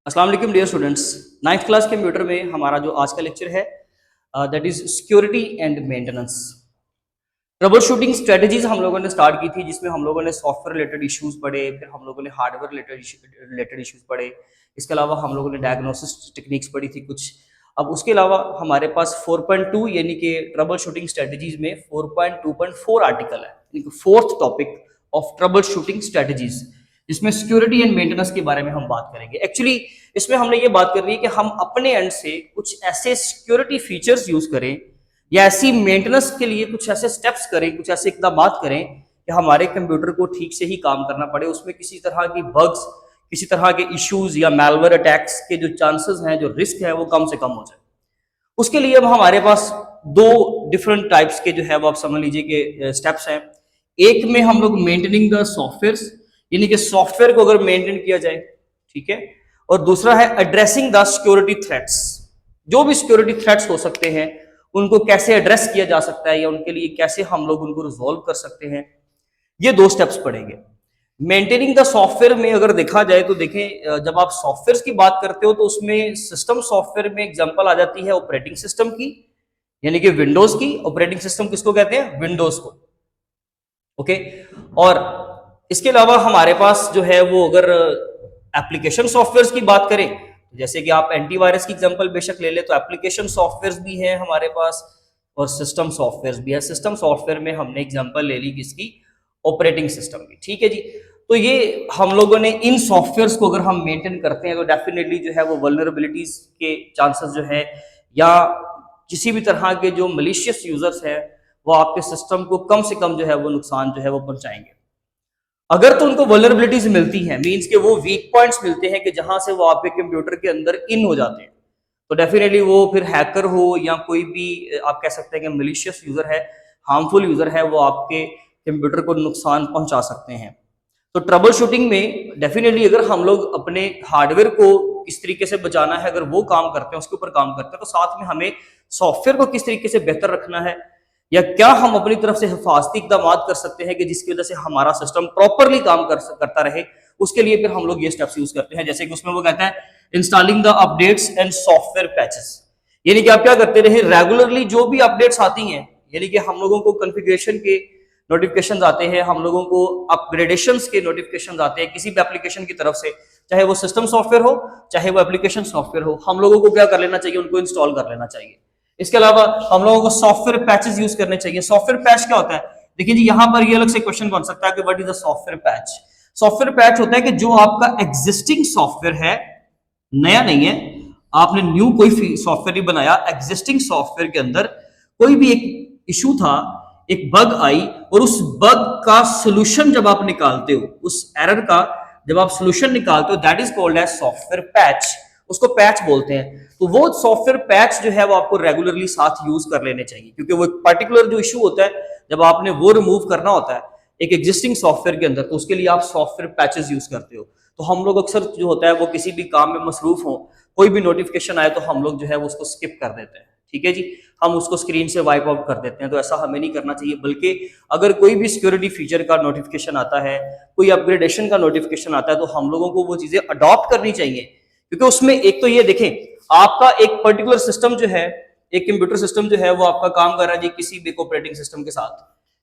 अस्सलाम वालेकुम dear students. Ninth class computer में हमारा जो आज का लेक्चर है that is security and maintenance. Trouble shooting strategies हम लोगों ने स्टार्ट की थी, जिसमें हम लोगों ने सॉफ्टवेयर रिलेटेड इश्यूज पढ़े, फिर हम लोगों ने हार्डवेयर रिलेटेड इश्यूज पढ़े। इसके अलावा हम लोगों ने डायग्नोसिस टेक्निक्स पढ़ी थी कुछ। अब उसके अलावा हमारे पास 4.2 यानी कि ट्रबल शूटिंग स्ट्रेटजीज में 4.2.4 आर्टिकल है, यानी कि fourth topic of trouble shooting strategies, जिसमें सिक्योरिटी एंड मेंटेनेंस के बारे में हम बात करेंगे। एक्चुअली इसमें हमने ये बात करनी है कि हम अपने एंड से कुछ ऐसे सिक्योरिटी फीचर्स यूज करें या ऐसी मेंटेनेंस के लिए कुछ ऐसे स्टेप्स करें, कुछ ऐसे इकदाम करें कि हमारे कंप्यूटर को ठीक से ही काम करना पड़े, उसमें किसी तरह की बग्स, किसी तरह के इश्यूज या मैलवेयर अटैक्स के जो चांसेस हैं, जो रिस्क है, वो कम से कम हो जाए। उसके लिए अब हमारे पास दो डिफरेंट टाइप्स के जो है वो आप समझ लीजिए कि स्टेप्स हैं। एक में हम लोग मेंटेनिंग द सॉफ्टवेयर, यानी कि सॉफ्टवेयर को अगर मेंटेन किया जाए, ठीक है। और दूसरा है एड्रेसिंग द सिक्योरिटी थ्रेट्स, जो भी सिक्योरिटी थ्रेट्स हो सकते हैं उनको कैसे एड्रेस किया जा सकता है या उनके लिए कैसे हम लोग उनको रिजॉल्व कर सकते हैं। ये दो स्टेप्स पढ़ेंगे। मेंटेनिंग द सॉफ्टवेयर में अगर देखा जाए तो देखें, जब आप सॉफ्टवेयर की बात करते हो तो उसमें सिस्टम सॉफ्टवेयर में एग्जांपल आ जाती है ऑपरेटिंग सिस्टम की, यानी कि विंडोज की। ऑपरेटिंग सिस्टम किसको कहते हैं? विंडोज को। ओके। और इसके अलावा हमारे पास जो है वो अगर एप्लीकेशन सॉफ्टवेयर की बात करें, जैसे कि आप एंटीवायरस की एग्जांपल बेशक ले ले, तो एप्लीकेशन सॉफ्टवेयर भी है हमारे पास और सिस्टम सॉफ्टवेयर भी है। सिस्टम सॉफ्टवेयर में हमने एग्जांपल ले ली किसकी? ऑपरेटिंग सिस्टम की, ठीक है जी। तो ये हम लोगों ने इन सॉफ्टवेयर्स को अगर हम मेंटेन करते हैं तो डेफिनेटली जो है वो वल्नरेबिलिटीज के चांसेस जो है या किसी भी तरह के जो मलिशियस यूजर्स है वो आपके सिस्टम को कम से कम जो है वो नुकसान जो है वो पहुंचाएंगे। अगर तो उनको वल्नरेबिलिटीज मिलती है, मींस के वो वीक पॉइंट्स मिलते हैं कि जहां से वो आपके कंप्यूटर के अंदर इन हो जाते हैं, तो डेफिनेटली वो फिर हैकर हो या कोई भी आप कह सकते हैं कि मलिशियस यूजर है, हार्मफुल यूजर है, वो आपके कंप्यूटर को नुकसान पहुंचा सकते हैं। तो ट्रबल शूटिंग में डेफिनेटली अगर हम लोग अपने हार्डवेयर को किस तरीके से बचाना है, अगर वो काम करते हैं, उसके ऊपर काम करते हैं, तो साथ में हमें सॉफ्टवेयर को किस तरीके से बेहतर रखना है या क्या हम अपनी तरफ से हिफाजती इकदाम कर सकते हैं कि जिसकी वजह से हमारा सिस्टम प्रॉपरली काम करता रहे। उसके लिए फिर हम लोग ये स्टेप्स यूज करते हैं, जैसे कि उसमें वो कहता है installing the updates and software patches, यानी कि आप क्या करते रहे, रेगुलरली जो भी अपडेट्स आती हैं, यानी कि हम लोगों को कॉन्फ़िगरेशन के नोटिफिकेशंस आते हैं, हम लोगों को अपग्रेडेशंस के नोटिफिकेशंस आते हैं किसी भी एप्लीकेशन की तरफ से, चाहे वो सिस्टम सॉफ्टवेयर हो चाहे वो एप्लीकेशन सॉफ्टवेयर हो, हम लोगों को क्या कर लेना चाहिए? उनको इंस्टॉल कर लेना चाहिए। इसके अलावा हम लोगों को सॉफ्टवेयर पैचेस यूज करने चाहिए। सॉफ्टवेयर पैच क्या होता है? देखिए जी, यहां पर ये अलग से क्वेश्चन बन सकता है कि what is the software patch. Software patch होता है कि जो आपका एग्जिस्टिंग सॉफ्टवेयर है, नया नहीं है, आपने न्यू कोई सॉफ्टवेयर नहीं बनाया, एग्जिस्टिंग सॉफ्टवेयर के अंदर कोई भी एक इशू था, एक बग आई, और उस बग का सोल्यूशन जब आप निकालते हो, उस एरर का जब आप सोल्यूशन निकालते हो, that is called as software patch. उसको पैच बोलते हैं। तो वो सॉफ्टवेयर पैच जो है वो आपको रेगुलरली साथ यूज कर लेने चाहिए, क्योंकि वो एक पर्टिकुलर जो इशू होता है जब आपने वो रिमूव करना होता है एक एग्जिस्टिंग सॉफ्टवेयर के अंदर, तो उसके लिए आप सॉफ्टवेयर पैचेस यूज करते हो। तो हम लोग अक्सर जो होता है वो किसी भी काम में मसरूफ हो, कोई भी नोटिफिकेशन आए तो हम लोग जो है वो उसको स्किप कर देते हैं, ठीक है जी, हम उसको स्क्रीन से वाइप आउट कर देते हैं। तो ऐसा हमें नहीं करना चाहिए, बल्कि अगर कोई भी सिक्योरिटी फीचर का नोटिफिकेशन आता है, कोई अपग्रेडेशन का नोटिफिकेशन आता है, तो हम लोगों को वो चीजें अडॉप्ट करनी चाहिए। क्योंकि उसमें एक तो ये देखें, आपका एक पर्टिकुलर सिस्टम जो है, एक कंप्यूटर सिस्टम जो है वो आपका काम कर रहा है जी किसी भी ऑपरेटिंग सिस्टम के साथ,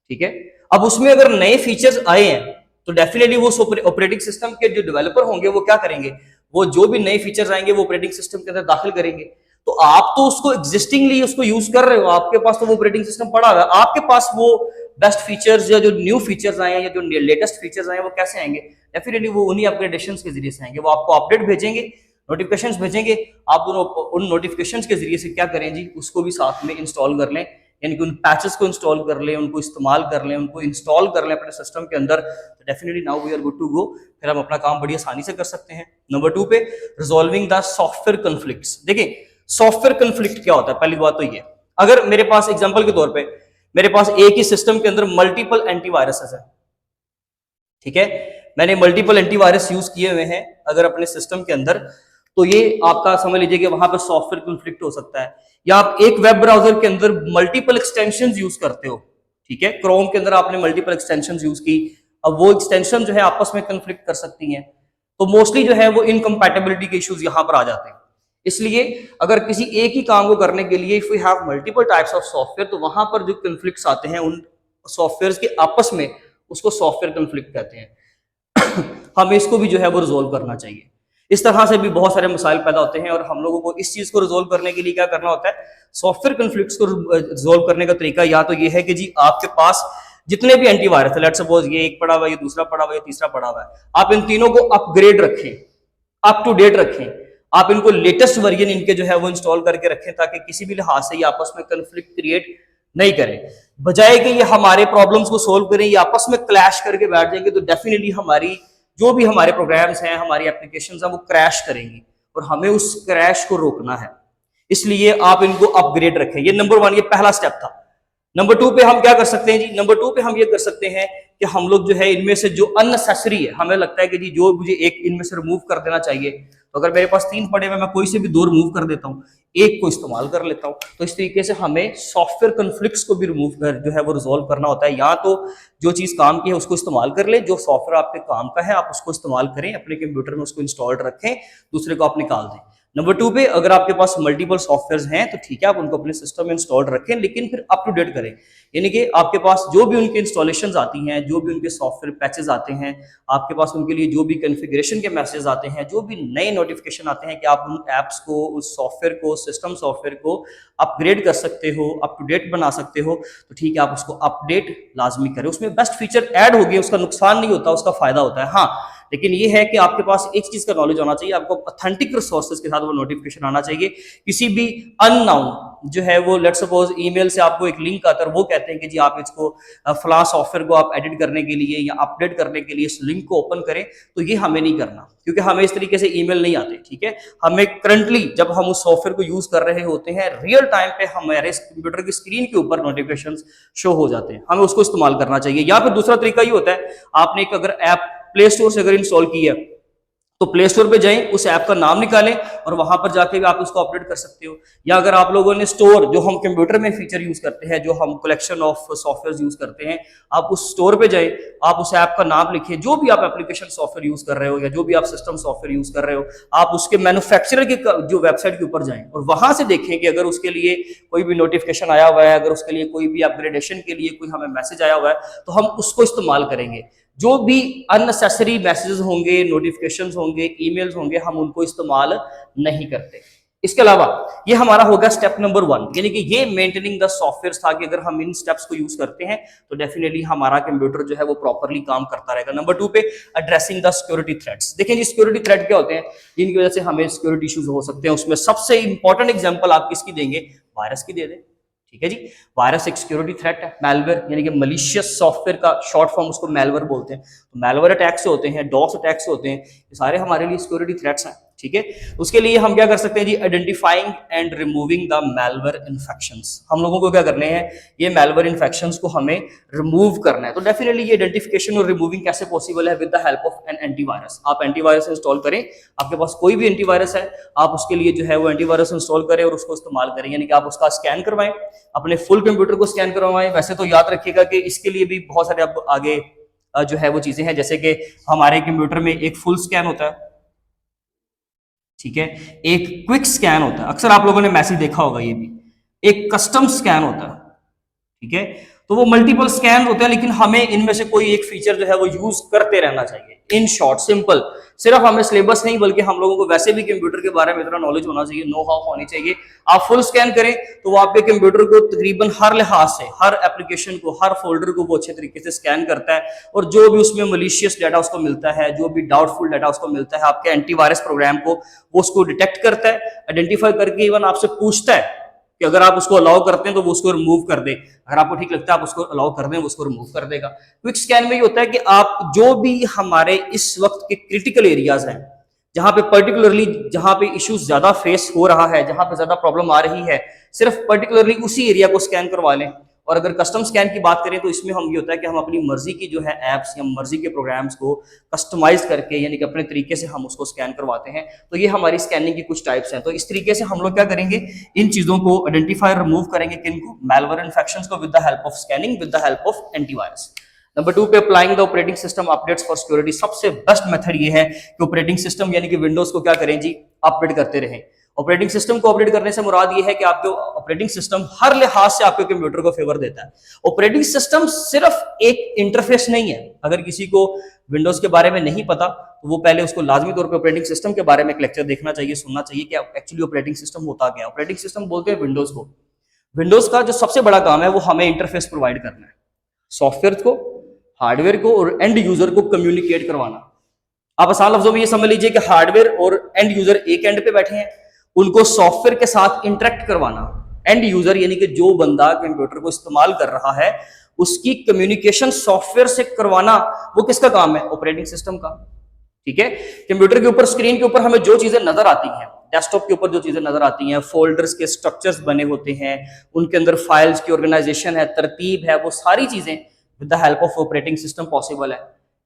ठीक है। अब उसमें अगर नए फीचर्स आए हैं तो डेफिनेटली वो ऑपरेटिंग सिस्टम के जो डेवलपर होंगे वो क्या करेंगे, वो जो भी नए फीचर्स आएंगे वो ऑपरेटिंग सिस्टम के अंदर दाखिल करेंगे। तो आप तो उसको एग्जिस्टिंगली उसको यूज कर रहे हो, आपके पास तो वो ऑपरेटिंग सिस्टम पड़ा हुआ है, आपके पास वो बेस्ट फीचर्स या जो न्यू फीचर्स आए हैं या जो लेटेस्ट फीचर्स आए हैं वो कैसे आएंगे? डेफिनेटली वो उन्हीं अपग्रेडेशन के जरिए से आएंगे। वो आपको अपडेट भेजेंगे, नोटिफिकेशंस भेजेंगे, आप उन नोटिफिकेशंस के जरिए से क्या करें जी, उसको भी साथ में इंस्टॉल कर लें, यानी कि उन पैचेस को इंस्टॉल कर लें, उनको इस्तेमाल कर लें, उनको इंस्टॉल कर लें अपने सिस्टम के अंदर। तो definitely now we are good to go, फिर हम अपना काम बड़ी आसानी से कर सकते हैं। नंबर 2 पे रिजॉल्विंग द सॉफ्टवेयर कॉन्फ्लिक्ट्स। देखिए सॉफ्टवेयर कॉन्फ्लिक्ट क्या होता है? पहली बात तो ये, अगर मेरे पास एग्जांपल के तौर पे मेरे पास एक ही सिस्टम के अंदर मल्टीपल एंटीवायरसेस है, ठीक है, मैंने मल्टीपल एंटीवायरस यूज किए हुए हैं अगर अपने सिस्टम के अंदर, तो ये आपका समझ लीजिए कि वहां पर सॉफ्टवेयर कॉन्फ्लिक्ट हो सकता है। या आप एक वेब ब्राउजर के अंदर मल्टीपल एक्सटेंशंस यूज करते हो, ठीक है, क्रोम के अंदर आपने मल्टीपल एक्सटेंशंस यूज की, अब वो एक्सटेंशन जो है आपस में कॉन्फ्लिक्ट कर सकती हैं। तो मोस्टली जो है वो इनकम्पैटिबिलिटी के इश्यूज यहाँ पर आ जाते हैं। इसलिए अगर किसी एक ही काम को करने के लिए if we have multiple types of software, तो वहां पर जो कन्फ्लिक्ट्स आते हैं उन सॉफ्टवेयर के आपस में, उसको सॉफ्टवेयर कन्फ्लिक्ट कहते हैं। हमें इसको भी जो है वो रिजोल्व करना चाहिए। इस तरह से भी बहुत सारे मसाइल पैदा होते हैं और हम लोगों को इस चीज को रिजोल्व करने के लिए क्या करना होता है, सॉफ्टवेयर कन्फ्लिक्ट्स को रिजोल्व करने का तरीका या तो ये है कि जी आपके पास जितने भी एंटीवायरस है, लेट्स सपोज ये एक पड़ा हुआ है, ये दूसरा पड़ा हुआ है, ये तीसरा पड़ा हुआ है, आप इन तीनों को अपग्रेड रखें, अप टू डेट रखें, आप इनको लेटेस्ट वर्जन इनके जो है वो इंस्टॉल करके रखें, ताकि किसी भी लिहाज से ये आपस में कन्फ्लिक्ट क्रिएट नहीं करें। बजाय कि ये हमारे प्रॉब्लम्स को सोल्व करें, ये आपस में क्लैश करके बैठ जाएंगे, तो डेफिनेटली हमारी जो भी हमारे प्रोग्राम्स हैं, हमारी एप्लीकेशंस हैं, वो क्रैश करेंगी और हमें उस क्रैश को रोकना है। इसलिए आप इनको अपग्रेड रखें। ये नंबर 1, ये पहला स्टेप था। नंबर 2 पे हम क्या कर सकते हैं जी, नंबर 2 पे हम ये कर सकते हैं कि हम लोग जो है इनमें से जो अननेसेसरी है, हमें लगता है कि जी जो मुझे एक इनमें से रिमूव कर देना चाहिए, तो अगर मेरे पास 3 पड़े हुए, मैं कोई से भी 2 रिमूव कर देता हूँ, एक को इस्तेमाल कर लेता हूँ। तो इस तरीके से हमें सॉफ्टवेयर कन्फ्लिक्ट्स को भी रिमूव कर जो है वो रिजोल्व करना होता है। या तो जो चीज काम की है उसको इस्तेमाल कर ले, जो सॉफ्टवेयर आपके काम का है आप उसको इस्तेमाल करें, अपने कंप्यूटर में उसको इंस्टॉल्ड रखें, दूसरे को आप निकाल दें। नंबर 2 पे अगर आपके पास मल्टीपल सॉफ्टवेयर हैं तो ठीक है, आप उनको अपने सिस्टम में इंस्टॉल रखें, लेकिन फिर अप टू डेट करें। यानी कि आपके पास जो भी उनके इंस्टॉलेशंस आती हैं, जो भी उनके सॉफ्टवेयर पैचेस आते हैं, आपके पास उनके लिए जो भी कॉन्फ़िगरेशन के मैसेज आते हैं, जो भी नए नोटिफिकेशन आते हैं कि आप उन ऐप्स को, उस सॉफ्टवेयर को, सिस्टम सॉफ्टवेयर को अपग्रेड कर सकते हो, अप टू डेट बना सकते हो, तो ठीक है, आप उसको अपडेट लाजमी करें। उसमें बेस्ट फीचर ऐड हो गए, उसका नुकसान नहीं होता, उसका फायदा होता है। हाँ, लेकिन ये है कि आपके पास एक चीज का नॉलेज होना चाहिए, आपको ऑथेंटिक रिसोर्सेज के साथ वो नोटिफिकेशन आना चाहिए। किसी भी अननाउन जो है वो, लेट्स सपोज ईमेल से आपको एक लिंक आता है, वो कहते हैं कि जी आप इसको फलां सॉफ्टवेयर को आप एडिट करने के लिए या अपडेट करने के लिए इस लिंक को ओपन करें, तो ये हमें नहीं करना, क्योंकि हमें इस तरीके से ईमेल नहीं आते। ठीक है, हमें करंटली जब हम उस सॉफ्टवेयर को यूज कर रहे होते हैं, रियल टाइम पे हमारे कंप्यूटर की स्क्रीन के ऊपर नोटिफिकेशन शो हो जाते हैं, हमें उसको इस्तेमाल करना चाहिए। या फिर दूसरा तरीका ये होता है, आपने एक अगर ऐप प्ले स्टोर से अगर इंस्टॉल की है, तो प्ले स्टोर पे जाएं, उस ऐप का नाम निकालें और वहां पर जाके भी आप उसको अपडेट कर सकते हो। या अगर आप लोगों ने स्टोर, जो हम कंप्यूटर में फीचर यूज करते हैं, जो हम कलेक्शन ऑफ सॉफ्टवेयर यूज करते हैं, आप उस स्टोर पे जाएं, आप उस ऐप का नाम लिखें, जो भी आप एप्लीकेशन सॉफ्टवेयर यूज कर रहे हो या जो भी आप सिस्टम सॉफ्टवेयर यूज कर रहे हो, आप उसके मैन्युफैक्चरर की जो वेबसाइट के ऊपर जाएं और वहां से देखें कि अगर उसके लिए कोई भी नोटिफिकेशन आया हुआ है, अगर उसके लिए कोई भी अपग्रेडेशन के लिए कोई हमें मैसेज आया हुआ है, तो हम उसको इस्तेमाल करेंगे। जो भी अननेसेसरी मैसेजेस होंगे, नोटिफिकेशंस होंगे, ईमेल्स होंगे, हम उनको इस्तेमाल नहीं करते। इसके अलावा ये हमारा होगा स्टेप नंबर 1, यानी कि ये मेंटेनिंग द सॉफ्टवेयर था कि अगर हम इन स्टेप्स को यूज करते हैं तो डेफिनेटली हमारा कंप्यूटर जो है वो प्रॉपर्ली काम करता रहेगा। नंबर 2 पे एड्रेसिंग द सिक्योरिटी थ्रेट्स। देखिए जी, सिक्योरिटी थ्रेट क्या होते हैं, जिनकी वजह से हमें सिक्योरिटी इश्यूज हो सकते हैं। उसमें सबसे इंपॉर्टेंट एग्जांपल आप किसकी देंगे, वायरस की दे दें। ठीक है जी, वायरस एक सिक्योरिटी थ्रेट है। मैलवेयर यानी कि मलिशियस सॉफ्टवेयर का शॉर्ट फॉर्म उसको मैलवेयर बोलते हैं। तो मैलवेयर अटैक से होते हैं, डॉस अटैक से होते हैं, ये सारे हमारे लिए सिक्योरिटी थ्रेट्स हैं। ठीक है, उसके लिए हम क्या कर सकते हैं जी, identifying and removing the malware infections. हम लोगों को क्या करने हैं, ये मैलवेयर इन्फेक्शंस को हमें रिमूव करना है। तो डेफिनेटली ये आइडेंटिफिकेशन और रिमूविंग कैसे पॉसिबल है, with the help of an antivirus. आप एंटीवायरस इंस्टॉल करें, आपके पास कोई भी एंटीवायरस है, आप उसके लिए जो है वो एंटीवायरस इंस्टॉल करें और उसको इस्तेमाल करें। यानी कि आप उसका स्कैन करवाएं, अपने फुल कंप्यूटर को स्कैन करवाएं। वैसे तो याद रखिएगा कि इसके लिए भी बहुत सारे अब आगे जो है वो चीजें हैं, जैसे कि हमारे कंप्यूटर में एक फुल स्कैन होता है, ठीक है, एक क्विक स्कैन होता है, अक्सर आप लोगों ने मैसेज देखा होगा, ये भी एक कस्टम स्कैन होता है। ठीक है, तो वो मल्टीपल स्कैन होते हैं, लेकिन हमें इनमें से कोई एक फीचर जो है वो यूज करते रहना चाहिए। इन शॉर्ट सिंपल, सिर्फ हमें सिलेबस नहीं बल्कि हम लोगों को वैसे भी कंप्यूटर के बारे में इतना नॉलेज होना चाहिए, नो हाउ होनी चाहिए। आप फुल स्कैन करें तो वो आपके कंप्यूटर को तकरीबन हर लिहाज से, हर एप्लीकेशन को, हर फोल्डर को वो अच्छे तरीके से स्कैन करता है और जो भी उसमें मलिशियस डाटा उसको मिलता है, जो भी डाउटफुल डाटा उसको मिलता है, आपके एंटीवायरस प्रोग्राम को वो उसको डिटेक्ट करता है, आइडेंटिफाई करके इवन आपसे पूछता है कि अगर आप उसको अलाउ करते हैं तो वो उसको रिमूव कर दे, अगर आपको ठीक लगता है आप उसको अलाउ कर दें, वो उसको रिमूव कर देगा। क्विक स्कैन में ये होता है कि आप जो भी हमारे इस वक्त के क्रिटिकल एरियाज हैं, जहां पे पर्टिकुलरली जहां पे इश्यूज ज्यादा फेस हो रहा है, जहां पे ज्यादा प्रॉब्लम आ रही है, सिर्फ पर्टिकुलरली उसी एरिया को स्कैन करवा लें। और अगर कस्टम स्कैन की बात करें तो इसमें हम ये होता है कि हम अपनी मर्जी की जो है एप्स या मर्जी के प्रोग्राम्स को कस्टमाइज करके, यानी कि अपने तरीके से हम उसको स्कैन करवाते हैं। तो ये हमारी स्कैनिंग की कुछ टाइप्स हैं। तो इस तरीके से हम लोग क्या करेंगे, इन चीजों को आइडेंटिफाई रिमूव करेंगे, किनको, मैलवेयर इन्फेक्शंस को, with the help of scanning, with the help of antivirus. Number 2 पे applying the operating system updates for security. सबसे बेस्ट मेथड ये है कि ऑपरेटिंग सिस्टम यानी कि विंडोज को क्या करें जी, अपडेट करते रहें। ऑपरेटिंग सिस्टम को अपडेट करने से मुराद ये है कि आपके ऑपरेटिंग सिस्टम हर लिहाज से आपके कंप्यूटर को फेवर देता है। ऑपरेटिंग सिस्टम सिर्फ एक इंटरफेस नहीं है। अगर किसी को विंडोज के बारे में नहीं पता तो वो पहले उसको लाजमी तौर पे ऑपरेटिंग सिस्टम के बारे में एक लेक्चर देखना चाहिए, सुनना चाहिए कि एक्चुअली ऑपरेटिंग सिस्टम होता क्या है। ऑपरेटिंग सिस्टम बोलते हैं विंडोज को। विंडोज का जो सबसे बड़ा काम है वो हमें इंटरफेस प्रोवाइड करना है, सॉफ्टवेयर को, हार्डवेयर को और एंड यूजर को कम्युनिकेट करवाना। आप आसान लफ्जों में ये समझ लीजिए कि हार्डवेयर और एंड यूजर एक एंड पे बैठे हैं, उनको सॉफ्टवेयर के साथ इंटरेक्ट करवाना। एंड यूजर यानी कि जो बंदा कंप्यूटर को इस्तेमाल कर रहा है उसकी कम्युनिकेशन सॉफ्टवेयर से करवाना, वो किसका काम है? ऑपरेटिंग सिस्टम का। ठीक है, कंप्यूटर के ऊपर, स्क्रीन के ऊपर हमें जो चीजें नजर आती हैं, डेस्कटॉप के ऊपर जो चीजें नजर आती हैं, फोल्डर्स के स्ट्रक्चर्स बने होते हैं, उनके अंदर फाइल्स की ऑर्गेनाइजेशन है, तरतीब है, वो सारी चीजें with the help of operating system possible है।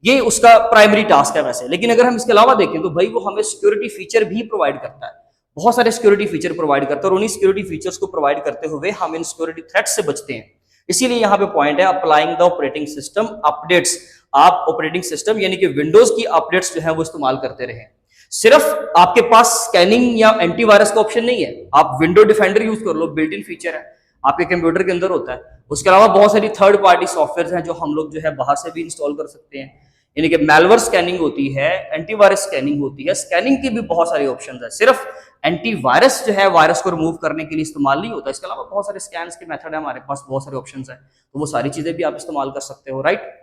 ये उसका प्राइमरी टास्क है वैसे। लेकिन अगर हम इसके अलावा देखें तो भाई वो हमें सिक्योरिटी फीचर भी प्रोवाइड करता है, बहुत सारे सिक्योरिटी फीचर प्रोवाइड करता है, और उन्हीं सिक्योरिटी फीचर्स को प्रोवाइड करते हुए हम इन सिक्योरिटी थ्रेट से बचते हैं। इसीलिए यहाँ पे पॉइंट है applying the operating system updates. आप ऑपरेटिंग सिस्टम यानी कि विंडोज की अपडेट्स जो है वो इस्तेमाल करते रहें। सिर्फ आपके पास स्कैनिंग या एंटीवायरस का ऑप्शन नहीं है, आप विंडो डिफेंडर यूज कर लो, बिल्ट इन फीचर है, आपके कंप्यूटर के अंदर होता है। उसके अलावा बहुत सारी थर्ड पार्टी सॉफ्टवेयर हैं जो हम लोग जो है बाहर से भी इंस्टॉल कर सकते हैं, यानी कि मैलवेयर स्कैनिंग होती है, एंटीवायरस स्कैनिंग होती है। स्कैनिंग की भी बहुत सारे ऑप्शंस है, सिर्फ एंटीवायरस जो है वायरस को रिमूव करने के लिए इस्तेमाल नहीं होता। इसके अलावा बहुत सारे स्कैन्स के मेथड है हमारे पास, बहुत सारे ऑप्शंस है, तो वो सारी चीजें भी आप इस्तेमाल कर सकते हो, राइट।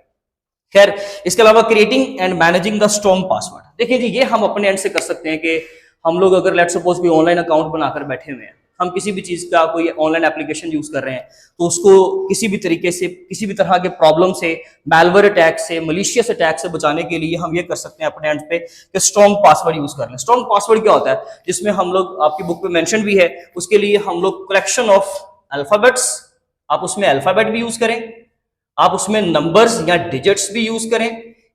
खैर, इसके अलावा creating and managing the strong password. देखिए जी, ये हम अपने एंड से कर सकते हैं कि हम लोग अगर लेट्स सपोज कोई ऑनलाइन अकाउंट बनाकर बैठे हुए हैं, हम किसी भी चीज का कोई ऑनलाइन एप्लीकेशन यूज कर रहे हैं, तो उसको किसी भी तरीके से, किसी भी तरह के प्रॉब्लम से, मैलवेयर अटैक से, मलिशियस अटैक से बचाने के लिए हम ये कर सकते हैं अपने एंड पे कि स्ट्रॉन्ग पासवर्ड यूज कर लें। स्ट्रॉन्ग पासवर्ड क्या होता है? जिसमें हम लोग, आपकी बुक में मेंशन भी है, उसके लिए हम लोग कलेक्शन ऑफ अल्फाबेट्स, आप उसमें अल्फाबेट भी यूज करें, आप उसमें नंबर्स या डिजिट्स भी यूज करें,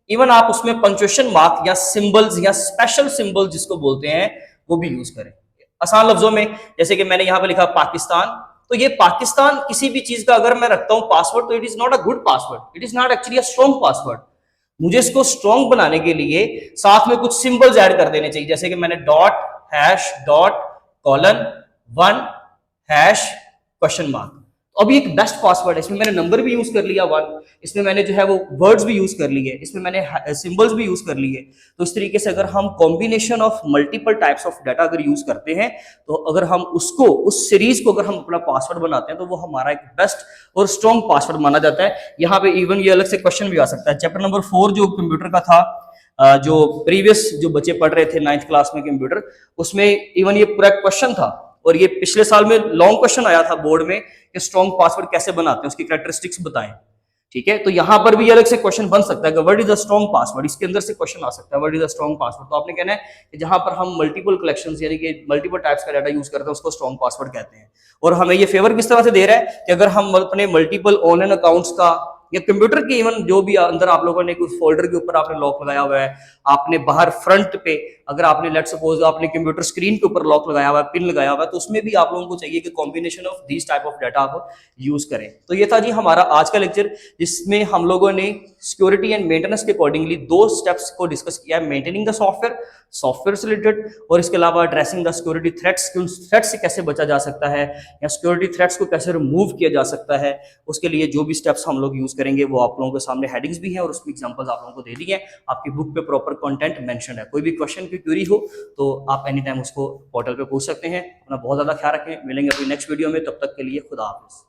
इवन आप उसमें पंक्चुएशन मार्क या सिंबल्स या स्पेशल सिंबल जिसको बोलते हैं वो भी यूज करें। आसान लफ्जों में, जैसे कि मैंने यहां पर लिखा पाकिस्तान, तो ये पाकिस्तान किसी भी चीज का अगर मैं रखता हूं पासवर्ड, तो it is not a good password, it is not actually a strong password. मुझे इसको स्ट्रॉन्ग बनाने के लिए साथ में कुछ सिंबल्स ऐड कर देने चाहिए, जैसे कि मैंने dot, hash, dot, colon, 1, hash, question mark. अब ये एक बेस्ट पासवर्ड है, इसमें मैंने नंबर भी यूज कर लिया 1, इसमें मैंने जो है वो वर्ड्स भी यूज कर लिए, इसमें मैंने सिंबल्स भी यूज कर लिए। तो इस तरीके से अगर हम combination of multiple types of data अगर यूज करते हैं, तो अगर हम उसको, उस सीरीज को अगर हम अपना पासवर्ड बनाते हैं, तो वो हमारा एक बेस्ट और स्ट्रॉन्ग पासवर्ड माना जाता है। यहाँ पे इवन ये अलग से क्वेश्चन भी आ सकता है। चैप्टर नंबर 4 जो कंप्यूटर का था, जो प्रीवियस जो बच्चे पढ़ रहे थे 9th क्लास में कंप्यूटर, उसमें इवन ये पूरा क्वेश्चन था, और ये पिछले साल में लॉन्ग क्वेश्चन आया था बोर्ड में कि स्ट्रॉन्ग पासवर्ड कैसे बनाते हैं, उसकी कैरेक्टरिस्टिक्स बताएं। ठीक है, तो यहां पर भी अलग से क्वेश्चन बन सकता है कि what is the strong password, इसके अंदर से क्वेश्चन आ सकता है what is the strong password. तो आपने कहना है कि जहां पर हम मल्टीपल कलेक्शंस यानी कि मल्टीपल टाइप्स का डाटा यूज करते हैं उसको स्ट्रॉन्ग पासवर्ड कहते हैं। और हमें ये फेवर किस तरह से दे रहा है कि अगर हम अपने मल्टीपल ऑनलाइन अकाउंट्स का या कंप्यूटर के इवन जो भी अंदर आप लोगों ने कुछ फोल्डर के ऊपर आपने लॉक लगाया हुआ है, आपने बाहर फ्रंट पे अगर आपने लेट्स सपोज आपने कंप्यूटर स्क्रीन के ऊपर लॉक लगाया हुआ है, पिन लगाया हुआ है, तो उसमें भी आप लोगों को चाहिए कि combination of this type of data आप यूज करें। तो ये था जी हमारा आज का लेक्चर, जिसमें हम लोगों ने सिक्योरिटी एंड मेंटेनेंस के अकॉर्डिंगली 2 स्टेप्स को डिस्कस किया है, मेंटेनिंग द सॉफ्टवेयर, सॉफ्टवेयर से रिलेटेड, और इसके अलावा एड्रेसिंग द सिक्योरिटी थ्रेट्स, कि उन थ्रेट्स से कैसे बचा जा सकता है या सिक्योरिटी थ्रेट्स को कैसे रिमूव किया जा सकता है। उसके लिए जो भी स्टेप्स हम लोग यूज करेंगे वो आप लोगों के सामने हेडिंग्स भी हैं और उसमें एग्जांपल्स आप लोगों को दे दी हैं। आपकी बुक पे प्रॉपर कंटेंट मेंशन है। कोई भी क्वेश्चन की क्वेरी हो तो आप एनी टाइम उसको पोर्टल पे पूछ सकते हैं। अपना बहुत ज्यादा ख्याल रखें, मिलेंगे अपनी नेक्स्ट वीडियो में, तब तक के लिए खुदा हाफिज।